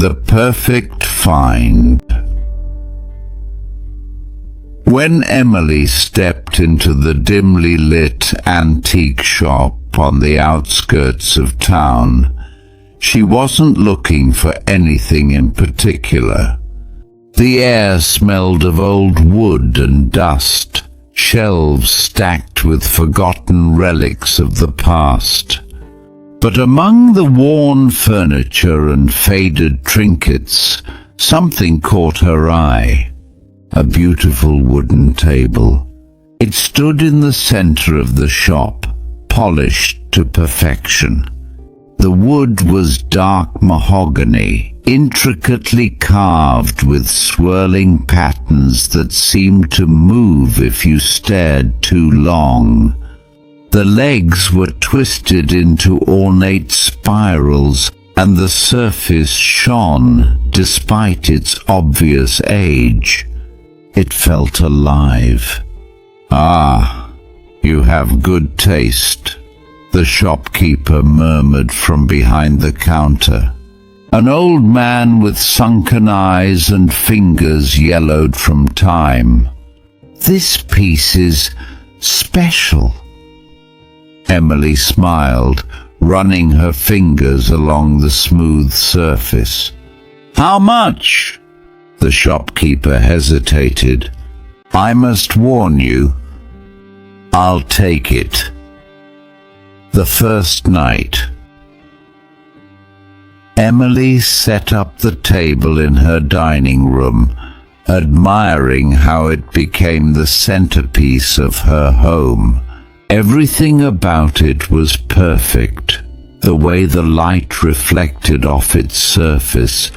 The perfect find. When Emily stepped into the dimly lit antique shop on the outskirts of town, she wasn't looking for anything in particular. The air smelled of old wood and dust, shelves stacked with forgotten relics of the past. But among the worn furniture and faded trinkets, something caught her eye. A beautiful wooden table. It stood in the center of the shop, polished to perfection. The wood was dark mahogany, intricately carved with swirling patterns that seemed to move if you stared too long. The legs were twisted into ornate spirals, and the surface shone despite its obvious age. It felt alive. "Ah, you have good taste," the shopkeeper murmured from behind the counter. An old man with sunken eyes and fingers yellowed from time. "This piece is special." Emily smiled, running her fingers along the smooth surface. "How much?" The shopkeeper hesitated. "I must warn you, I'll take it." The first night. Emily set up the table in her dining room, admiring how it became the centerpiece of her home. Everything about it was perfect. The way the light reflected off its surface,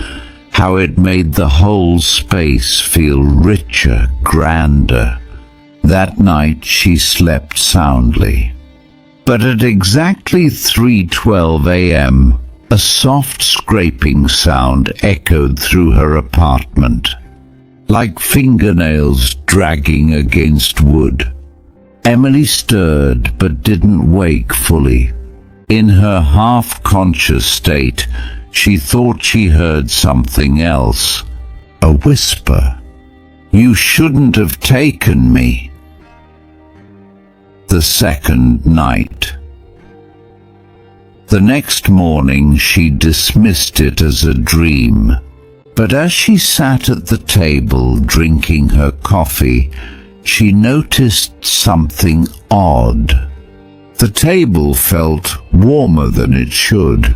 how it made the whole space feel richer, grander. That night she slept soundly. But at exactly 3:12 a.m., a soft scraping sound echoed through her apartment, like fingernails dragging against wood. Emily stirred but didn't wake fully. In her half-conscious state, she thought she heard something else. A whisper. "You shouldn't have taken me." The second night. The next morning she dismissed it as a dream. But as she sat at the table drinking her coffee, she noticed something odd. The table felt warmer than it should,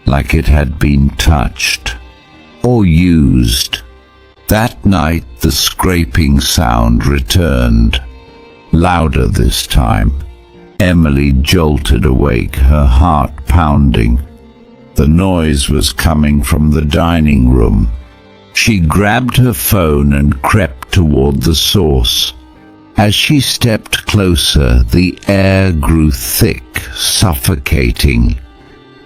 like it had been touched or used. That night the scraping sound returned, louder this time. Emily jolted awake, her heart pounding. The noise was coming from the dining room. She grabbed her phone and crept toward the source. As she stepped closer, the air grew thick, suffocating.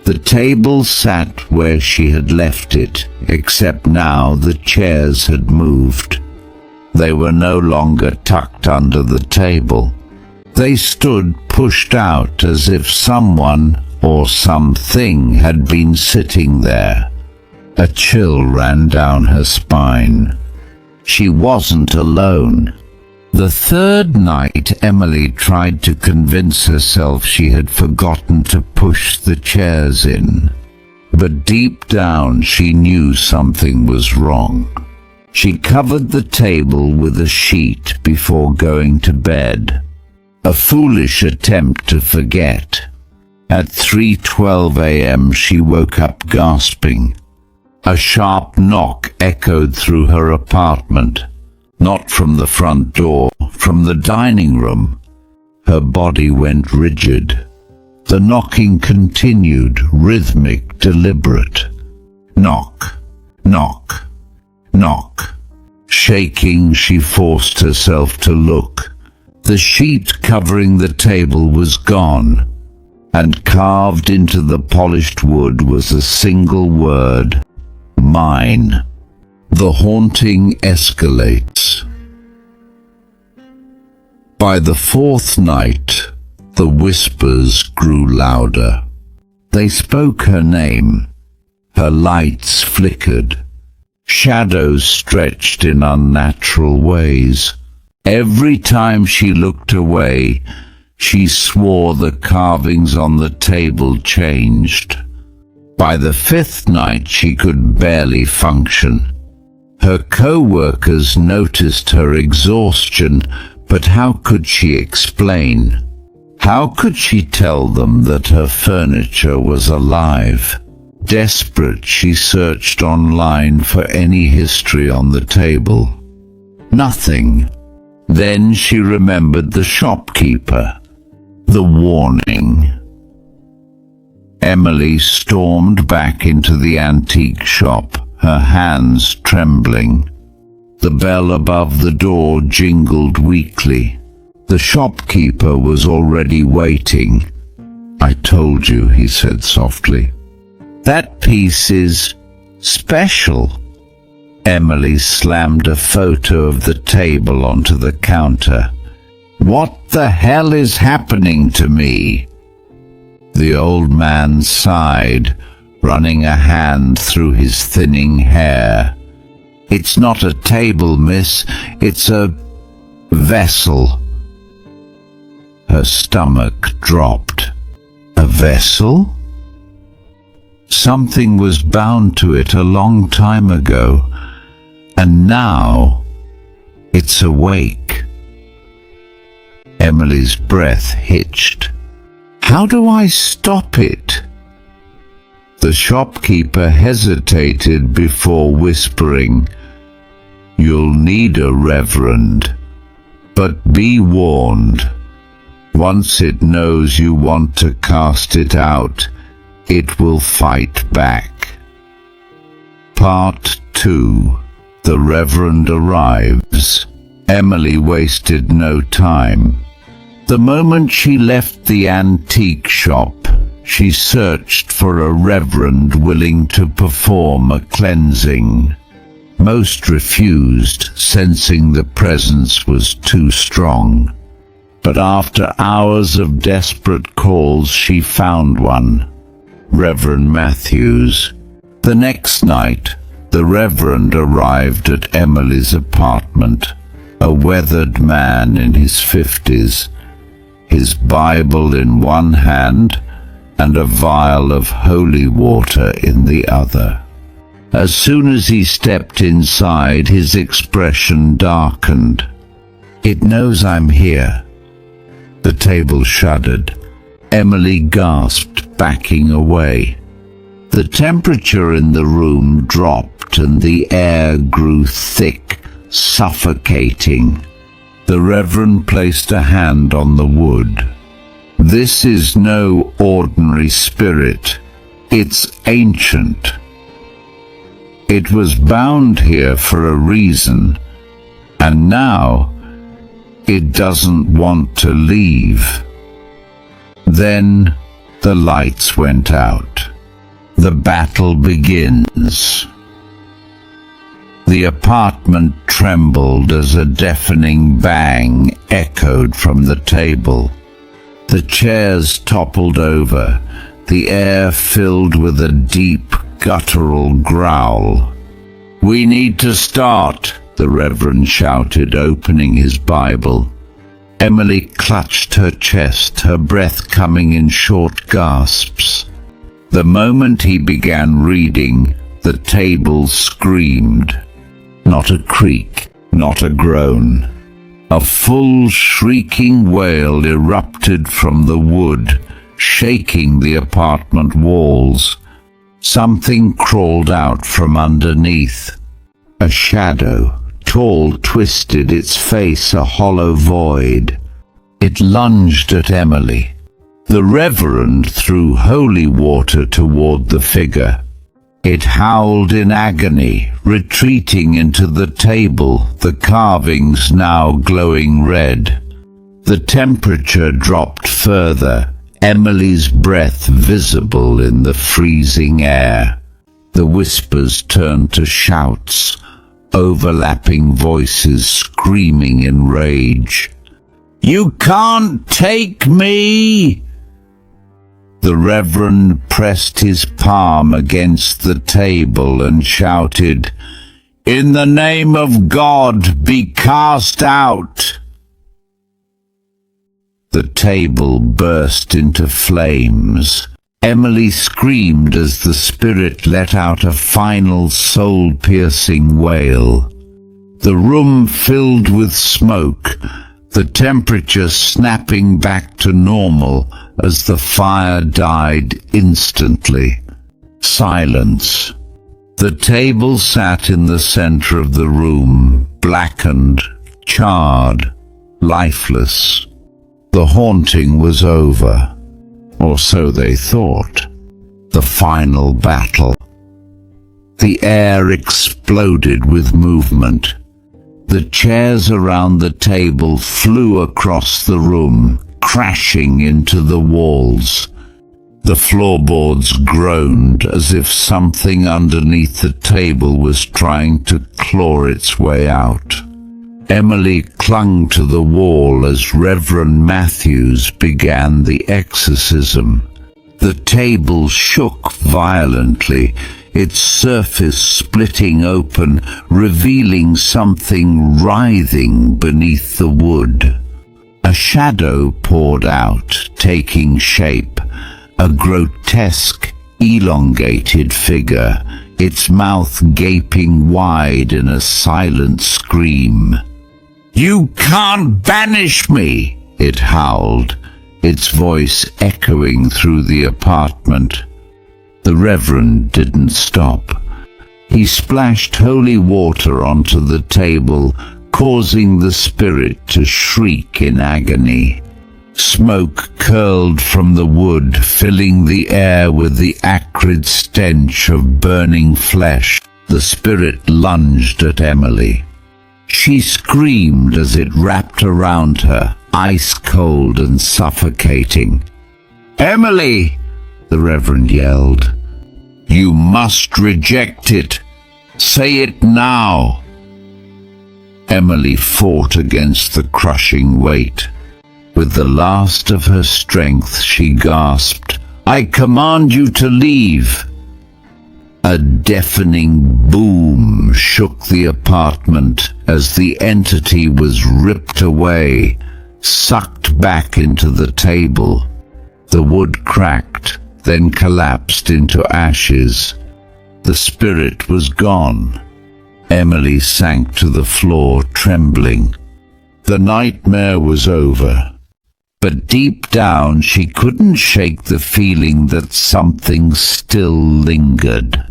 The table sat where she had left it, except now the chairs had moved. They were no longer tucked under the table. They stood pushed out as if someone or something had been sitting there. A chill ran down her spine. She wasn't alone. The third night, Emily tried to convince herself she had forgotten to push the chairs in. But deep down she knew something was wrong. She covered the table with a sheet before going to bed. A foolish attempt to forget. At 3:12 a.m. she woke up gasping. A sharp knock echoed through her apartment. Not from the front door, from the dining room. Her body went rigid. The knocking continued, rhythmic, deliberate. Knock, knock, knock. Shaking, she forced herself to look. The sheet covering the table was gone, and carved into the polished wood was a single word: mine. The haunting escalates. By the fourth night, the whispers grew louder. They spoke her name, Her lights flickered. Shadows stretched in unnatural ways. Every time she looked away, she swore the carvings on the table changed. By the fifth night, she could barely function. Her co-workers noticed her exhaustion, but how could she explain? How could she tell them that her furniture was alive? Desperate, she searched online for any history on the table. Nothing. Then she remembered the shopkeeper. The warning. Emily stormed back into the antique shop, her hands trembling. The bell above the door jingled weakly. The shopkeeper was already waiting. "I told you," he said softly. "That piece is special." Emily slammed a photo of the table onto the counter. "What the hell is happening to me?" The old man sighed, running a hand through his thinning hair. "It's not a table, miss. It's a vessel." Her stomach dropped. A vessel? Something was bound to it a long time ago, and now it's awake. Emily's breath hitched. How do I stop it? The shopkeeper hesitated before whispering, "You'll need a reverend, but be warned. Once it knows you want to cast it out, it will fight back." Part 2. The Reverend arrives. Emily wasted no time. The moment she left the antique shop, she searched for a reverend willing to perform a cleansing. Most refused, sensing the presence was too strong. But after hours of desperate calls, she found one. Reverend Matthews. The next night, the Reverend arrived at Emily's apartment, a weathered man in his 50s, his Bible in one hand and a vial of holy water in the other. As soon as he stepped inside, his expression darkened. "It knows I'm here." The table shuddered. Emily gasped, backing away. The temperature in the room dropped and the air grew thick, suffocating. The Reverend placed a hand on the wood. "This is no ordinary spirit. It's ancient. It was bound here for a reason, and now it doesn't want to leave." Then the lights went out. The battle begins. The apartment trembled as a deafening bang echoed from the table. The chairs toppled over, the air filled with a deep, guttural growl. "We need to start," the Reverend shouted, opening his Bible. Emily clutched her chest, her breath coming in short gasps. The moment he began reading, the table screamed. Not a creak, not a groan. A full shrieking wail erupted from the wood, shaking the apartment walls. Something crawled out from underneath. A shadow, tall, twisted, its face a hollow void. It lunged at Emily. The Reverend threw holy water toward the figure. It howled in agony, retreating into the table, the carvings now glowing red. The temperature dropped further, Emily's breath visible in the freezing air. The whispers turned to shouts, overlapping voices screaming in rage. "You can't take me!" The Reverend pressed his palm against the table and shouted, "In the name of God, be cast out!" The table burst into flames. Emily screamed as the spirit let out a final soul-piercing wail. The room filled with smoke, the temperature snapping back to normal as the fire died instantly. Silence. The table sat in the center of the room, blackened, charred, lifeless. The haunting was over, or so they thought. The final battle. The air exploded with movement. The chairs around the table flew across the room, crashing into the walls. The floorboards groaned as if something underneath the table was trying to claw its way out. Emily clung to the wall as Reverend Matthews began the exorcism. The table shook violently, its surface splitting open, revealing something writhing beneath the wood. A shadow poured out, taking shape, a grotesque, elongated figure, its mouth gaping wide in a silent scream. "You can't banish me!" it howled, its voice echoing through the apartment. The Reverend didn't stop. He splashed holy water onto the table, causing the spirit to shriek in agony. Smoke curled from the wood, filling the air with the acrid stench of burning flesh. The spirit lunged at Emily. She screamed as it wrapped around her, ice-cold and suffocating. "Emily!" the Reverend yelled. "You must reject it. Say it now." Emily fought against the crushing weight. With the last of her strength, she gasped, "I command you to leave." A deafening boom shook the apartment as the entity was ripped away, sucked back into the table. The wood cracked, then collapsed into ashes. The spirit was gone. Emily sank to the floor, trembling. The nightmare was over. But deep down she couldn't shake the feeling that something still lingered.